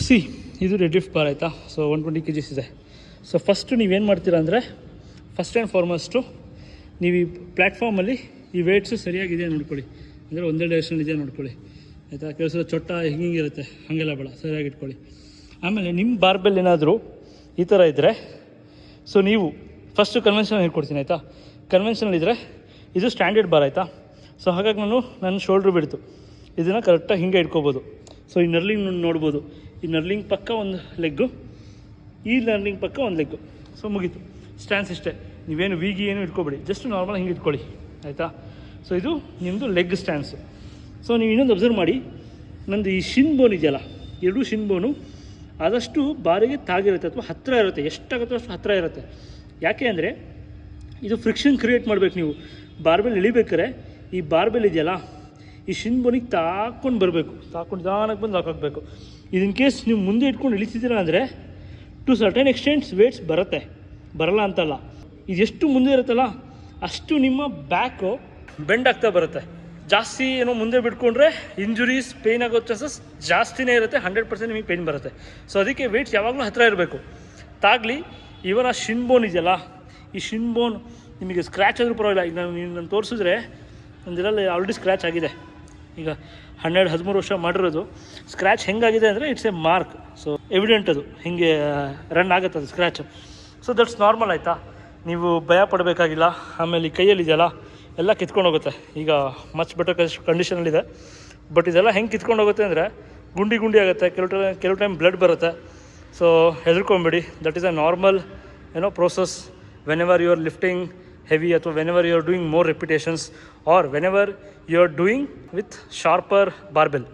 C ಇದು dead lift bar ಆಯಿತಾ. So 120 kg ಇದೆ. ಸೊ ಫಸ್ಟು ನೀವೇನು ಮಾಡ್ತೀರಾ ಅಂದರೆ, ಫಸ್ಟ್ ಆ್ಯಂಡ್ ಫಾರ್ಮಸ್ಟು ನೀವು ಈ ಪ್ಲ್ಯಾಟ್ಫಾರ್ಮಲ್ಲಿ ಈ ವೇಟ್ಸು ಸರಿಯಾಗಿದೆ ನೋಡ್ಕೊಳ್ಳಿ. ಅಂದರೆ ಒಂದೇ ಡೈರೆಕ್ಷನ್ ಇದೆ ನೋಡ್ಕೊಳ್ಳಿ ಆಯಿತಾ. ಕೆಲಸ ಚೊಟ್ಟ ಹಿಂಗಿರುತ್ತೆ, ಹಾಗೆಲ್ಲ ಬೇಡ, ಸರಿಯಾಗಿ ಇಟ್ಕೊಳ್ಳಿ. ಆಮೇಲೆ ನಿಮ್ಮ ಬಾರ್ಬೆಲ್ ಏನಾದರೂ ಈ ಥರ ಇದ್ದರೆ, ಸೊ ನೀವು ಫಸ್ಟು ಕನ್ವೆನ್ಷನಲ್ ಹೇಳ್ಕೊಡ್ತೀನಿ ಆಯಿತಾ. ಕನ್ವೆನ್ಷನಲ್ ಇದ್ದರೆ ಇದು ಸ್ಟ್ಯಾಂಡರ್ಡ್ ಬಾರ್ ಆಯಿತಾ. ಸೊ ಹಾಗಾಗಿ ನನ್ನ ಶೋಲ್ಡ್ರ್ ಬಿಡ್ತು ಇದನ್ನು ಕರೆಕ್ಟಾಗಿ ಹಿಂಗೆ ಇಟ್ಕೋಬೋದು. ಸೊ ಈ ನರ್ಲಿಂಗ್ ನೋಡ್ಬೋದು, ಈ ನರ್ಲಿಂಗ್ ಪಕ್ಕ ಒಂದು ಲೆಗ್ಗು, ಈ ನರ್ಲಿಂಗ್ ಪಕ್ಕ ಒಂದು ಲೆಗ್ಗು. ಸೊ ಮುಗೀತು. ಸ್ಟ್ಯಾನ್ಸ್ ಇಷ್ಟೇ, ನೀವೇನು ವೀಗಿ ಏನು ಇಟ್ಕೊಬೇಡಿ, ಜಸ್ಟ್ ನಾರ್ಮಲ್ ಹಿಂಗೆ ಇಟ್ಕೊಳ್ಳಿ ಆಯಿತಾ. ಸೊ ಇದು ನಿಮ್ಮದು ಲೆಗ್ ಸ್ಟ್ಯಾನ್ಸು. ಸೊ ನೀವು ಇನ್ನೊಂದು ಅಬ್ಸರ್ವ್ ಮಾಡಿ, ನಂದು ಈ ಶಿನ್ ಬೋನ್ ಇದೆಯಲ್ಲ, ಎರಡೂ ಶಿನ್ ಬೋನು ಆದಷ್ಟು ಬಾರಿಗೆ ತಾಗಿರುತ್ತೆ ಅಥವಾ ಹತ್ತಿರ ಇರುತ್ತೆ, ಎಷ್ಟಾಗುತ್ತೋ ಅಷ್ಟು ಹತ್ತಿರ ಇರುತ್ತೆ. ಯಾಕೆ ಅಂದರೆ ಇದು ಫ್ರಿಕ್ಷನ್ ಕ್ರಿಯೇಟ್ ಮಾಡಬೇಕು. ನೀವು ಬಾರ್ಬೆಲ್ ಇಳಿಬೇಕಾರೆ ಈ ಬಾರ್ಬೆಲ್ ಇದೆಯಲ್ಲ, ಈ ಶಿನ್ ಬೋನಿಗೆ ತಾಕೊಂಡು ಬರಬೇಕು, ತಾಕೊಂಡು ನಿಧಾನಕ್ಕೆ ಬಂದು ಲಾಕ್ ಆಗಬೇಕು. ಇದು ಇನ್ ಕೇಸ್ ನೀವು ಮುಂದೆ ಇಟ್ಕೊಂಡು ಇಳಿತಿದ್ದೀರ ಅಂದರೆ ಟು ಸರ್ಟನ್ ಎಕ್ಸ್ಟೆಂಟ್ಸ್ ವೇಟ್ಸ್ ಬರಲ್ಲ ಅಂತಲ್ಲ. ಇದೆಷ್ಟು ಮುಂದೆ ಇರುತ್ತಲ್ಲ ಅಷ್ಟು ನಿಮ್ಮ ಬ್ಯಾಕು ಬೆಂಡ್ ಆಗ್ತಾ ಬರುತ್ತೆ. ಜಾಸ್ತಿ ಏನೋ ಮುಂದೆ ಬಿಟ್ಕೊಂಡ್ರೆ ಇಂಜುರೀಸ್, ಪೇಯ್ನ್ ಆಗೋ ಚಾನ್ಸಸ್ ಜಾಸ್ತಿನೇ ಇರುತ್ತೆ. 100% ನಿಮಗೆ ಪೇಯ್ನ್ ಬರುತ್ತೆ. ಸೊ ಅದಕ್ಕೆ ವೇಟ್ಸ್ ಯಾವಾಗಲೂ ಹತ್ತಿರ ಇರಬೇಕು, ತಾಗಲಿ. ಇವರ ಶಿನ್ ಬೋನ್ ಇದೆಯಲ್ಲ, ಈ ಶಿನ್ ಬೋನ್ ನಿಮಗೆ ಸ್ಕ್ರ್ಯಾಚ್ ಆದರೂ ಪರವಾಗಿಲ್ಲ. ಈಗ ನಾನು ತೋರಿಸಿದ್ರೆ ಒಂದಿರಲ್ಲಿ ಆಲ್ರೆಡಿ ಸ್ಕ್ರ್ಯಾಚ್ ಆಗಿದೆ. ಈಗ 12-13 ವರ್ಷ ಮಾಡಿರೋದು ಸ್ಕ್ರ್ಯಾಚ್ ಹೆಂಗಾಗಿದೆ ಅಂದರೆ it's A mark. So evident ಅದು ಹಿಂಗೆ ರನ್ ಆಗುತ್ತೆ ಅದು ಸ್ಕ್ರ್ಯಾಚ್. ಸೊ ದಟ್ಸ್ ನಾರ್ಮಲ್ ಆಯಿತಾ, ನೀವು ಭಯ ಪಡಬೇಕಾಗಿಲ್ಲ. ಆಮೇಲೆ ಈ ಕೈಯಲ್ಲಿ ಇದೆಯಲ್ಲ ಎಲ್ಲ ಕಿತ್ಕೊಂಡು ಹೋಗುತ್ತೆ. ಈಗ ಮಚ್ ಬೆಟರ್ ಕಂಡೀಷನಲ್ಲಿದೆ. ಬಟ್ ಇದೆಲ್ಲ ಹೆಂಗೆ ಕಿತ್ಕೊಂಡು ಹೋಗುತ್ತೆ ಅಂದರೆ ಗುಂಡಿ ಆಗುತ್ತೆ, ಕೆಲವು ಟೈಮ್ ಬ್ಲಡ್ ಬರುತ್ತೆ. ಸೊ ಹೆದರ್ಕೊಂಬೇಡಿ, that is a normal process whenever you are lifting heavy, ಅಥವಾ whenever you are doing more repetitions, or whenever you are doing with sharper barbell.